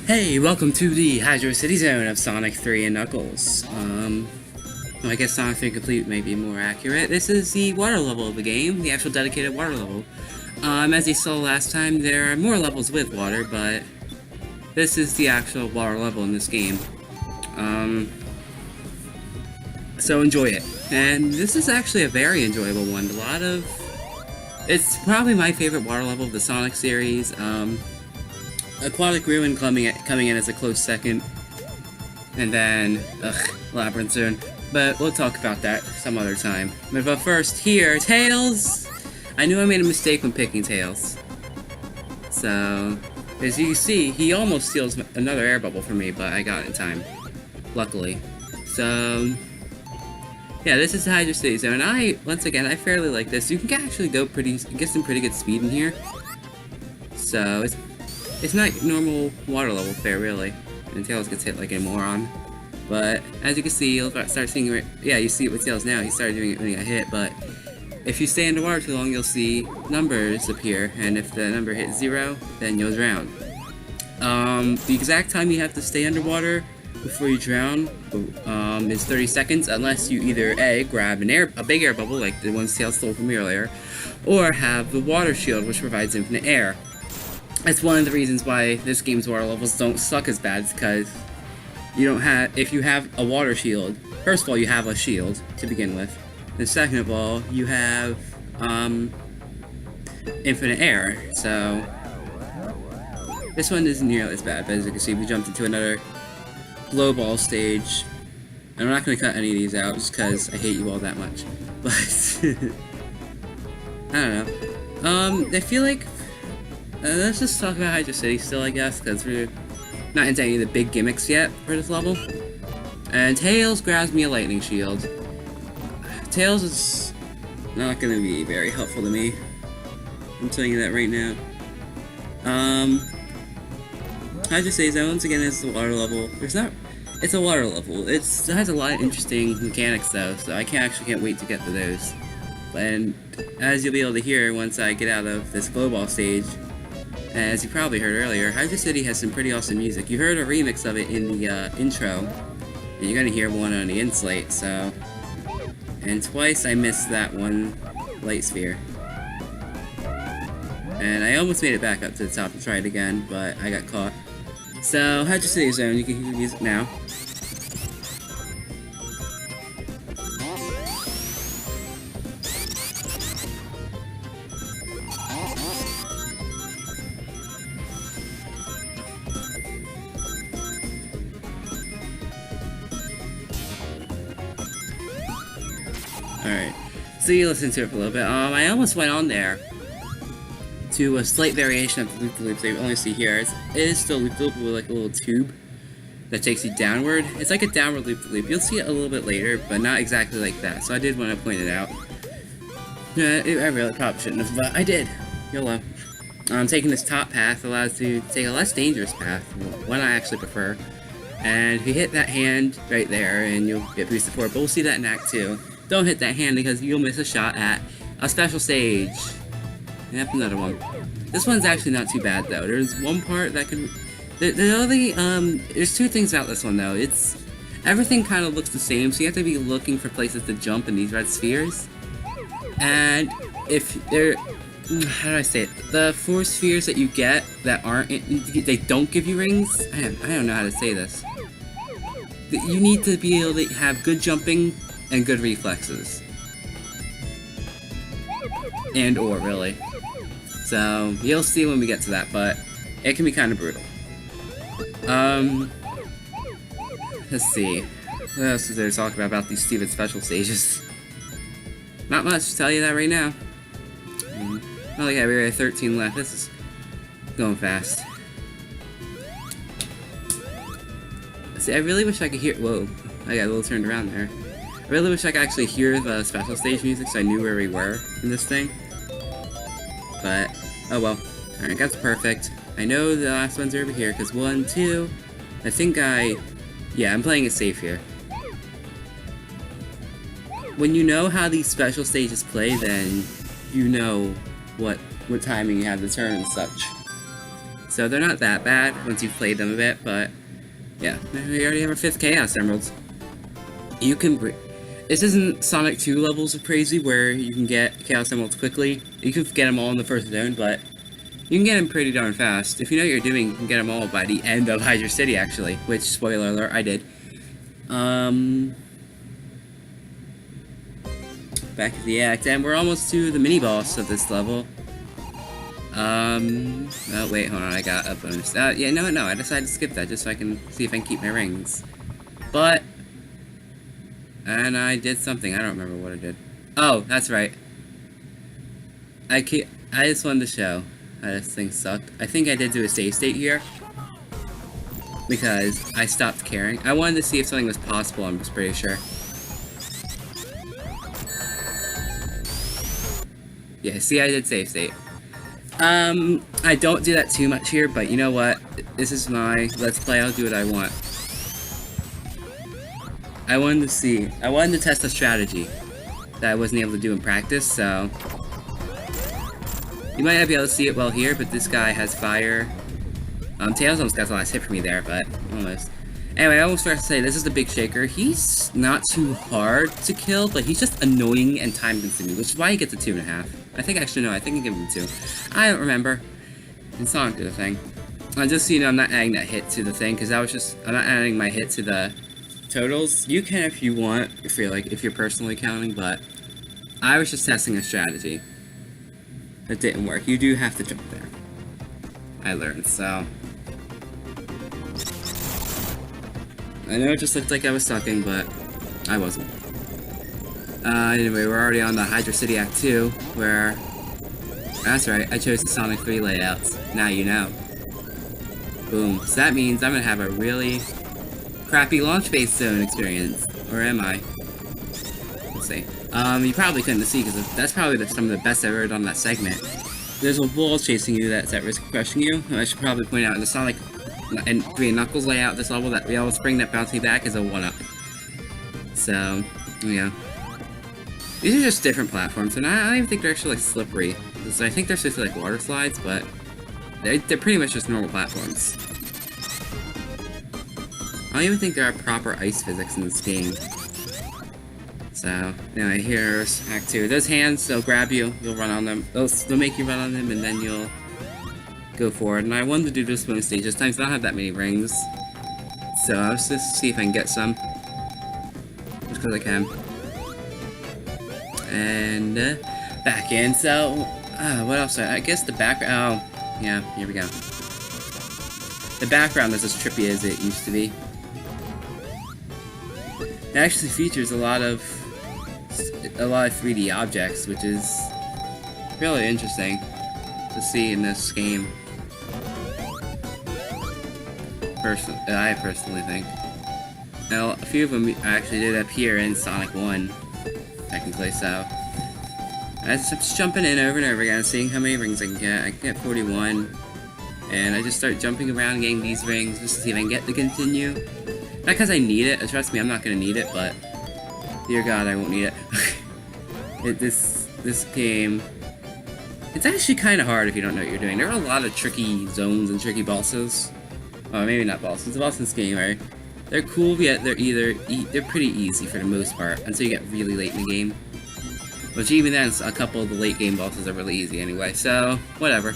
Hey, welcome to the Hydro City Zone of Sonic 3 and Knuckles. Well, I guess Sonic 3 Complete may be more accurate. This is the water level of the game, the actual dedicated water level. As you saw last time, there are more levels with water, but this is the actual water level in this game. So enjoy it. And this is actually a very enjoyable one. It's probably my favorite water level of the Sonic series. Aquatic Ruin coming in as a close second, and then Labyrinth Zone. But we'll talk about that some other time. But first, here, Tails. I knew I made a mistake when picking Tails. So, as you can see, he almost steals another air bubble from me, but I got it in time, luckily. So, yeah, this is the Hydro City Zone. Once again, I fairly like this. You can actually get some pretty good speed in here. So it's not normal water level fare, really. And Tails gets hit like a moron. But, as you can see, you'll start seeing it. Yeah, you see it with Tails now. He started doing it when he got hit, but if you stay underwater too long, you'll see numbers appear. And if the number hits 0, then you'll drown. The exact time you have to stay underwater before you drown is 30 seconds, unless you either A, grab a big air bubble, like the ones Tails stole from me earlier, or have the water shield, which provides infinite air. That's one of the reasons why this game's water levels don't suck as bad, because if you have a water shield, first of all, you have a shield to begin with, and second of all, you have, infinite air, so this one isn't nearly as bad, but as you can see, we jumped into another glow ball stage. I'm not going to cut any of these out, just because I hate you all that much, but, I don't know, I feel like, let's just talk about Hydro City still, I guess, because we're not into any of the big gimmicks yet for this level. And Tails grabs me a lightning shield. Tails is not going to be very helpful to me. I'm telling you that right now. Hydro City once again is the water level. It's a water level. It has a lot of interesting mechanics though, so I can't wait to get to those. And as you'll be able to hear once I get out of this glow ball stage, as you probably heard earlier, Hydro City has some pretty awesome music. You heard a remix of it in the intro, and you're gonna hear one on the Inslate, so... And twice I missed that one light sphere. And I almost made it back up to the top and try it again, but I got caught. So, Hydro City Zone, you can hear the music now. Alright, so you listen to it for a little bit. I almost went on there to a slight variation of the loop-de-loop that you only see here. It is still loop-de-loop with like a little tube that takes you downward. It's like a downward loop-de-loop. You'll see it a little bit later, but not exactly like that. So I did want to point it out. I really probably shouldn't have, but I did. YOLO. Taking this top path allows you to take a less dangerous path, one I actually prefer. And if you hit that hand right there, and you'll get boosted forward, but we'll see that in Act 2. Don't hit that hand because you'll miss a shot at a special stage. Yep, another one. This one's actually not too bad though. There's one part that could... There's two things about this one though. Everything kind of looks the same, so you have to be looking for places to jump in these red spheres. And if they're... How do I say it? The 4 spheres that you get that they don't give you rings? I don't know how to say this. You need to be able to have good jumping and good reflexes. And/or, really. So, you'll see when we get to that, but it can be kind of brutal. Let's see. What else is there to talk about these stupid special stages? Not much to tell you that right now. Oh yeah, we're at 13 left. This is going fast. See, I really wish I could hear... Whoa, I got a little turned around there. I really wish I could actually hear the special stage music so I knew where we were in this thing. But, oh well. Alright, that's perfect. I know the last ones are over here, because 1, 2... Yeah, I'm playing it safe here. When you know how these special stages play, then you know what timing you have to turn and such. So they're not that bad once you've played them a bit, but yeah. We already have our 5th Chaos Emerald. You can... This isn't Sonic 2 levels of crazy where you can get Chaos Emeralds quickly. You can get them all in the first zone, but you can get them pretty darn fast. If you know what you're doing, you can get them all by the end of Hydra City, actually. Which, spoiler alert, I did. Back to the act, and we're almost to the mini-boss of this level. Oh, wait, hold on, I got a bonus. Yeah, no, I decided to skip that just so I can see if I can keep my rings. But... And I did something, I don't remember what I did. Oh, that's right. I just wanted to show how this thing sucked. I think I did do a save state here. Because I stopped caring. I wanted to see if something was possible, I'm just pretty sure. Yeah, see, I did save state. I don't do that too much here, but you know what? This is my Let's Play, I'll do what I want. I wanted to test a strategy that I wasn't able to do in practice, so... You might not be able to see it well here, but this guy has fire. Tails almost got the last hit for me there, but almost. Anyway, I almost forgot to say, this is the Big Shaker. He's not too hard to kill, but he's just annoying and time-consuming, which is why he gets a 2.5. I think, actually, no, I think I give him 2. I don't remember. And Sonic did the thing. Just so you know, I'm not adding that hit to the thing, because I'm not adding my hit to the totals. You can if you want, if you're personally counting, but I was just testing a strategy. It didn't work. You do have to jump there. I learned, so... I know it just looked like I was sucking, but I wasn't. Anyway, we're already on the Hydra City Act 2, where... That's right, I chose the Sonic 3 layouts. Now you know. Boom. So that means I'm gonna have a really crappy launch base zone experience. Or am I? Let's see. You probably couldn't see, because that's probably some of the best I've ever done that segment. There's a wall chasing you that's at risk of crushing you. And I should probably point out in the Sonic and 3 and Knuckles layout this level that we always bring that bouncy back is a 1-up. So, yeah. These are just different platforms, and I don't even think they're actually like slippery. So I think they're supposed to be like water slides, but they're pretty much just normal platforms. I don't even think there are proper ice physics in this game. So, anyway, here's Act 2. Those hands, they'll grab you, you'll run on them. They'll make you run on them, and then you'll go forward. And I wanted to do this bonus stage this time, so I don't have that many rings. So, I was just see if I can get some. Just because I can. And, back in. So, what else? I guess the background. Oh, yeah, here we go. The background is as trippy as it used to be. It actually features a lot of 3D objects, which is really interesting to see in this game. I personally think. Now, a few of them actually did appear in Sonic 1, technically, so I'm just jumping in over and over again, seeing how many rings I can get. I can get 41, and I just start jumping around getting these rings just to see if I can get to continue. Not because I need it, trust me, I'm not going to need it, but dear God, I won't need it. This game, it's actually kind of hard if you don't know what you're doing. There are a lot of tricky zones and tricky bosses. Oh, maybe not bosses. The bosses in this game, right? They're cool, yet they're pretty easy for the most part until you get really late in the game. Which even then, a couple of the late game bosses are really easy anyway. So whatever.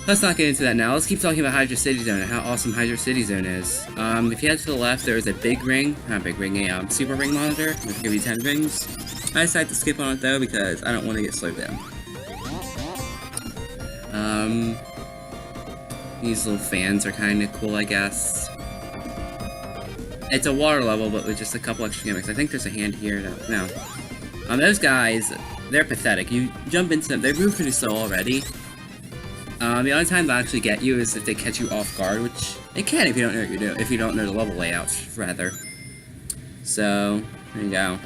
Let's not get into that now. Let's keep talking about Hydra City Zone and how awesome Hydra City Zone is. If you head to the left, there is a big ring, not a big ring, a super ring monitor, which will give you 10 rings. I decided to skip on it though because I don't want to get slowed down. These little fans are kind of cool, I guess. It's a water level, but with just a couple extra gimmicks. I think there's a hand here. No. Those guys, they're pathetic. You jump into them, they move pretty slow already. The only time they'll actually get you is if they catch you off guard, which they can if you don't know what you're doing, if you don't know the level layouts, rather. So, there you go.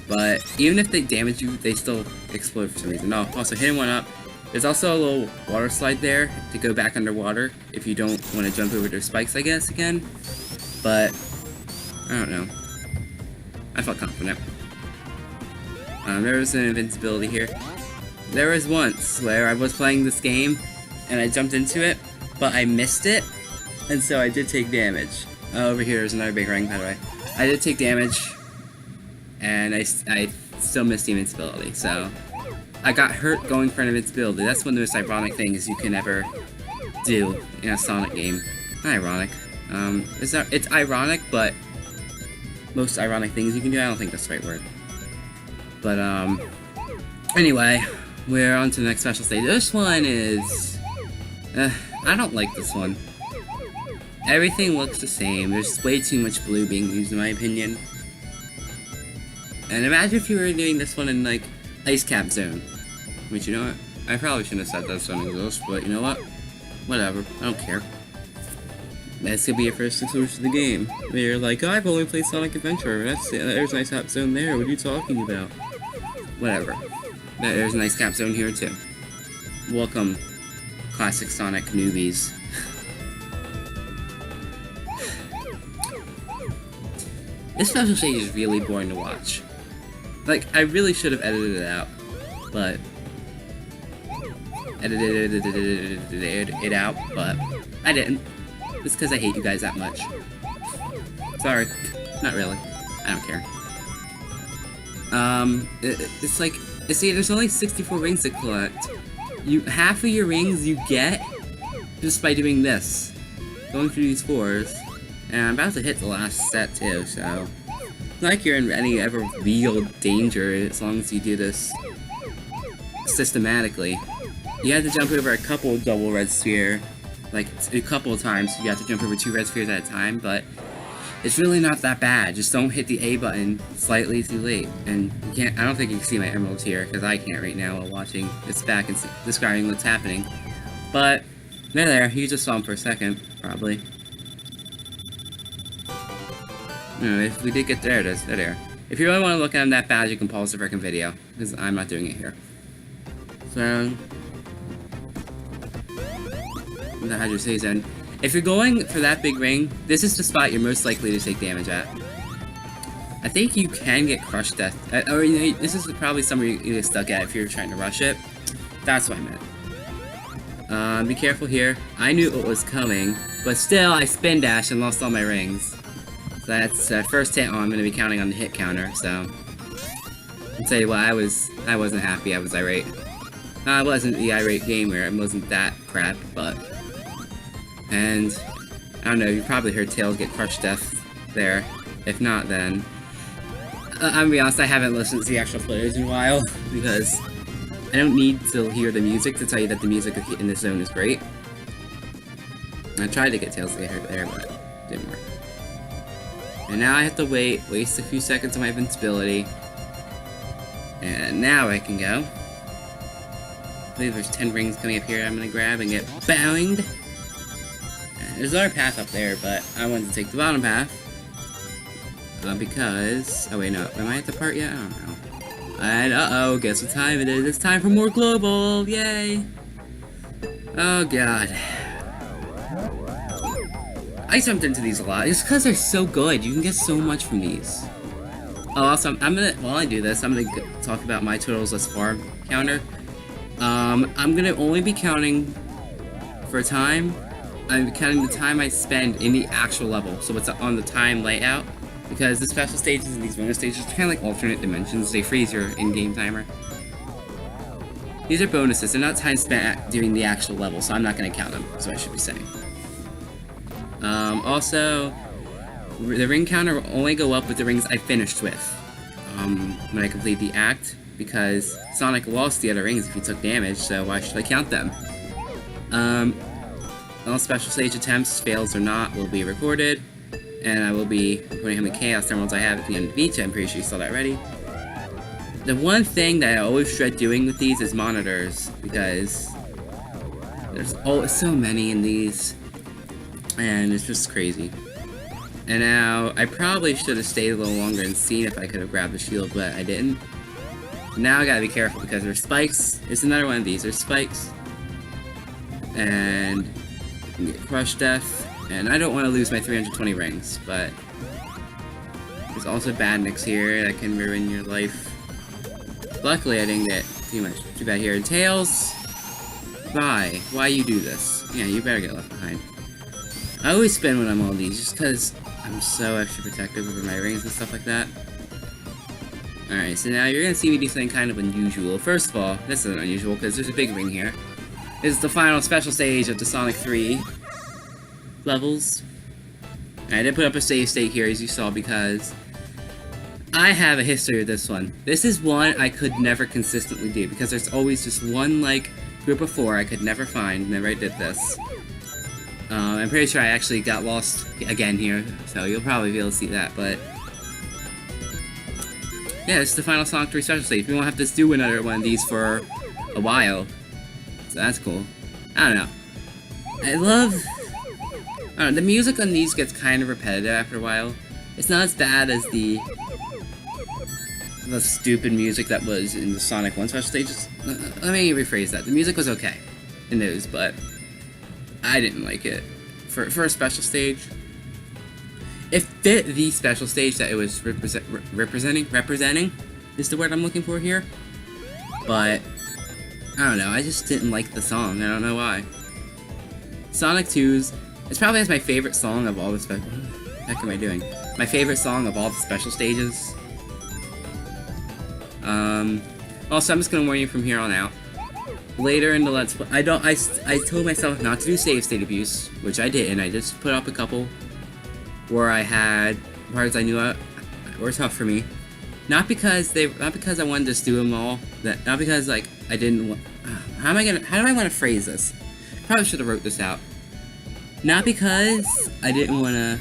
But even if they damage you, they still explode for some reason. No, also hitting one up. There's also a little water slide there to go back underwater if you don't want to jump over their spikes, I guess, again. But, I don't know. I felt confident. There was an invincibility here. There was once where I was playing this game, and I jumped into it, but I missed it, and so I did take damage. Over here is another big ring, by the way. I did take damage, and I still missed the invincibility, so I got hurt going for an invincibility. That's one of the most ironic things you can ever do in a Sonic game. Not ironic. It's ironic, but most ironic things you can do, I don't think that's the right word. But, anyway, we're on to the next special stage. This one is, I don't like this one. Everything looks the same. There's way too much blue being used, in my opinion. And imagine if you were doing this one in, like, Ice Cap Zone. Which, you know what? I probably shouldn't have said that zone exists, but you know what? Whatever. I don't care. That's gonna be your first exposure to the game. Where you're like, oh, I've only played Sonic Adventure. There's an Ice Cap Zone there. What are you talking about? Whatever. There's an Ice Cap Zone here, too. Welcome, classic Sonic newbies. This special stage is really boring to watch. Like, I really should have edited it out, but edited it out, but I didn't. It's because I hate you guys that much. Sorry. Not really. I don't care. It's like, see, there's only 64 rings to collect. Half of your rings you get just by doing this. Going through these fours. And I'm about to hit the last set too, so it's not like you're in any ever real danger as long as you do this systematically. You have to jump over a couple double red sphere, like a couple of times. You have to jump over 2 red spheres at a time, but it's really not that bad. Just don't hit the A button slightly too late. And you can't. I don't think you can see my emeralds here because I can't right now while watching this back and describing what's happening. But they're there. You just saw them for a second, probably. If we did get there, they're there. If you really want to look at them that bad, you can pause the freaking video, because I'm not doing it here. So, the Hydro Save Zone. If you're going for that big ring, this is the spot you're most likely to take damage at. I think you can get Crush Death, or this is probably somewhere you get stuck at if you're trying to rush it. That's what I meant. Be careful here. I knew it was coming, but still, I spin dashed and lost all my rings. So that's first hit. I'm going to be counting on the hit counter. So I'll tell you what, I wasn't happy. I was irate. I wasn't the irate gamer. It wasn't that crap, but and I don't know. You probably heard Tails get Crush Death there. If not, then I'm gonna be honest. I haven't listened to the actual footage in a while because I don't need to hear the music to tell you that the music in this zone is great. I tried to get Tails to get hurt there, but it didn't work. And now I have to waste a few seconds of my invincibility. And now I can go. I believe there's 10 rings coming up here I'm gonna grab and get bowinged. There's another path up there, but I wanted to take the bottom path. Because... oh wait, no. Am I at the part yet? I don't know. And uh-oh, guess what time it is? It's time for more global! Yay! Oh god. I jumped into these a lot. It's because they're so good. You can get so much from these. Oh, also, while I do this, I'm gonna talk about my totals thus far counter. I'm gonna only be counting for time. I'm counting the time I spend in the actual level. So what's on the time layout. Because the special stages and these bonus stages are kind of like alternate dimensions. They freeze your in-game timer. These are bonuses. They're not time spent doing the actual level, so I'm not gonna count them. So I should be saying. Also, the ring counter will only go up with the rings I finished with when I complete the act, because Sonic lost the other rings if he took damage, so why should I count them? All special stage attempts, fails or not, will be recorded, and I will be recording how many Chaos Emeralds I have at the end of each. I'm pretty sure you saw that already. The one thing that I always dread doing with these is monitors, because there's so many in these. And it's just crazy. And now, I probably should have stayed a little longer and seen if I could have grabbed the shield, but I didn't. Now I gotta be careful because there's spikes. There's another one of these. There's spikes. And you can get Crush Death. And I don't want to lose my 320 rings, but there's also Badniks here that can ruin your life. Luckily, I didn't get too bad here. And Tails. Why you do this? Yeah, you better get left behind. I always spin when I'm on these, just because I'm so extra protective over my rings and stuff like that. Alright, so now you're gonna see me do something kind of unusual. First of all, this isn't unusual, because there's a big ring here. This is the final special stage of the Sonic 3 levels. And I did put up a save state here, as you saw, because I have a history with this one. This is one I could never consistently do, because there's always just one, like, group of 4 I could never find whenever I did this. I'm pretty sure I actually got lost again here, so you'll probably be able to see that, but yeah, this is the final Sonic 3 special stage. We won't have to do another one of these for a while, so that's cool. I don't know. I don't know, the music on these gets kind of repetitive after a while. It's not as bad as the stupid music that was in the Sonic 1 special stages. Let me rephrase that. The music was okay in those, but I didn't like it. For a special stage, it fit the special stage that it was representing is the word I'm looking for here. But I don't know, I just didn't like the song. I don't know why. Sonic 2's, it probably has my favorite song of all the special. What the heck am I doing? My favorite song of all the special stages. Also, I'm just gonna warn you from here on out. Later in the Let's Play, I told myself not to do save state abuse, which I did, and I just put up a couple where I had parts I knew were tough for me. Not because I wanted to just do them all. Not because, like, I didn't want. How do I want to phrase this? Probably should have wrote this out. Not because I didn't want to.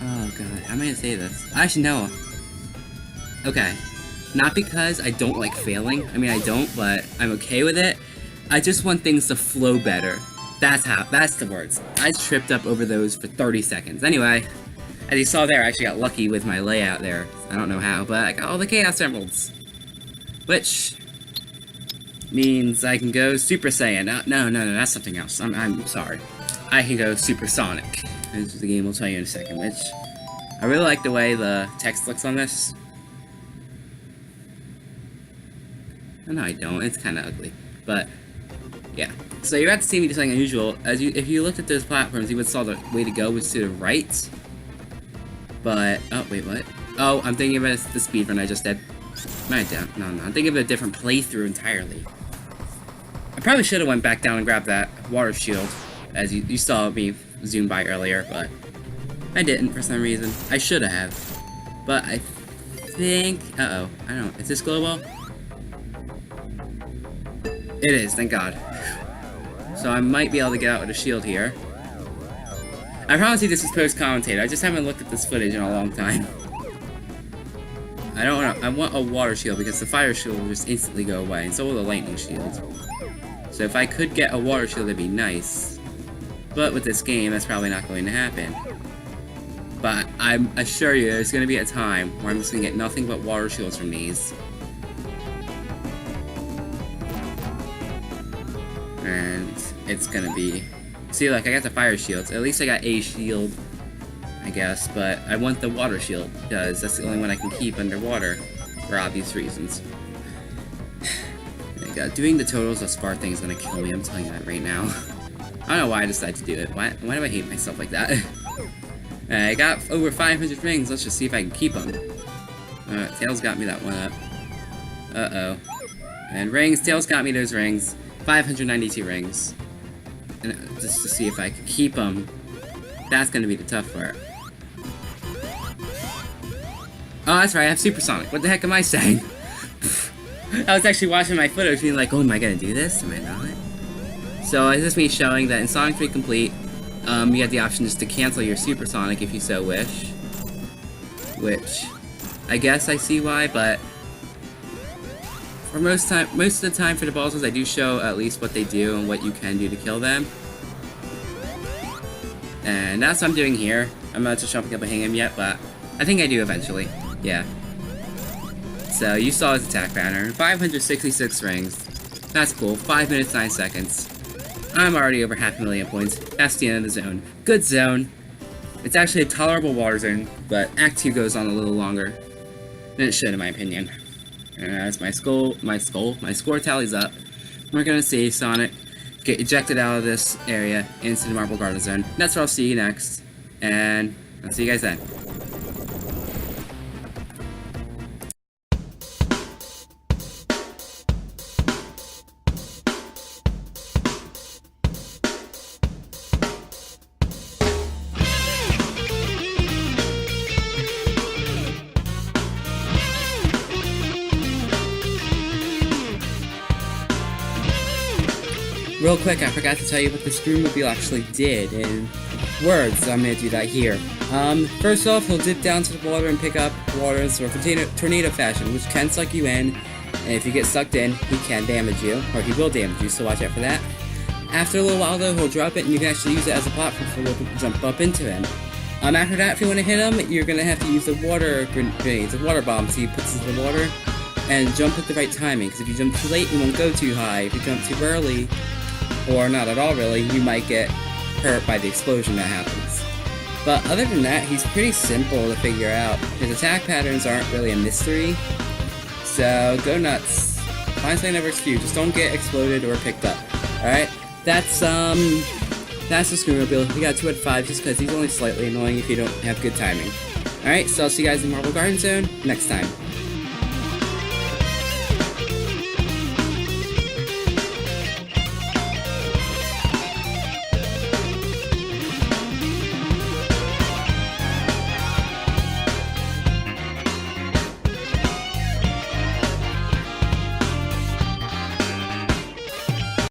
Oh god, how am I gonna say this? I should know. Okay. Not because I don't like failing. I mean, I don't, but I'm okay with it. I just want things to flow better. That's the words. I tripped up over those for 30 seconds. Anyway, as you saw there, I actually got lucky with my layout there. I don't know how, but I got all the Chaos Emeralds. Which means I can go Super Saiyan. No, that's something else. I'm sorry. I can go Super Sonic. This is the game will tell you in a second, which I really like the way the text looks on this. No, I don't. It's kind of ugly. But, yeah. So you're about to see me do something unusual. If you looked at those platforms, you would saw the way to go was to the right. But, oh, wait, what? Oh, I'm thinking about the speedrun I just did. No, I don't. No, I'm thinking of a different playthrough entirely. I probably should have went back down and grabbed that water shield, as you saw me zoom by earlier, but I didn't for some reason. I should have. But I think... Uh-oh. I don't know. Is this global? It is, thank God. So I might be able to get out with a shield here. I promise you this is post-commentated. I just haven't looked at this footage in a long time. I want a water shield because the fire shield will just instantly go away, and so will the lightning shield. So if I could get a water shield, that'd be nice. But with this game, that's probably not going to happen. But I assure you, there's going to be a time where I'm just going to get nothing but water shields from these. And it's gonna be... See, like, I got the fire shields. At least I got a shield, I guess. But I want the water shield, because that's the only one I can keep underwater, for obvious reasons. Doing the totals of Spar thing is gonna kill me, I'm telling you that right now. I don't know why I decided to do it. Why do I hate myself like that? I got over 500 rings. Let's just see if I can keep them. Tails got me that one up. Uh-oh. And rings. Tails got me those rings. 592 rings. And just to see if I can keep them. That's gonna be the tough part. Oh, that's right, I have Supersonic. What the heck am I saying? I was actually watching my footage being like, oh, am I gonna do this? Am I not? So, this is me showing that in Sonic 3 Complete, you have the option just to cancel your Supersonic if you so wish. Which, I guess I see why, but for most of the time for the bosses, I do show at least what they do and what you can do to kill them. And that's what I'm doing here. I'm not just jumping up and hitting him yet, but I think I do eventually. Yeah. So you saw his attack pattern. 566 rings. That's cool. 5 minutes, 9 seconds. I'm already over 500,000 points. That's the end of the zone. Good zone. It's actually a tolerable water zone, but Act 2 goes on a little longer than it should, in my opinion. And as my score tallies up, we're gonna see Sonic get ejected out of this area into the Marble Garden Zone. That's where I'll see you next, and I'll see you guys then. Real quick, I forgot to tell you what the Screwmobile actually did in words. I'm gonna do that here. First off, he'll dip down to the water and pick up water in sort of tornado fashion, which can suck you in, and if you get sucked in, he can damage you, or he will damage you, so watch out for that. After a little while though, he'll drop it, and you can actually use it as a platform for people to jump up into him. After that, if you want to hit him, you're gonna have to use the water grenades, the water bombs he puts into the water, and jump at the right timing, because if you jump too late, you won't go too high. If you jump too early, or not at all really, you might get hurt by the explosion that happens. But other than that, he's pretty simple to figure out. His attack patterns aren't really a mystery, so go nuts. Find something that works for you, just don't get exploded or picked up. Alright, that's the Screwmobile. He got 2 out of 5 just because he's only slightly annoying if you don't have good timing. Alright, so I'll see you guys in Marble Garden Zone next time.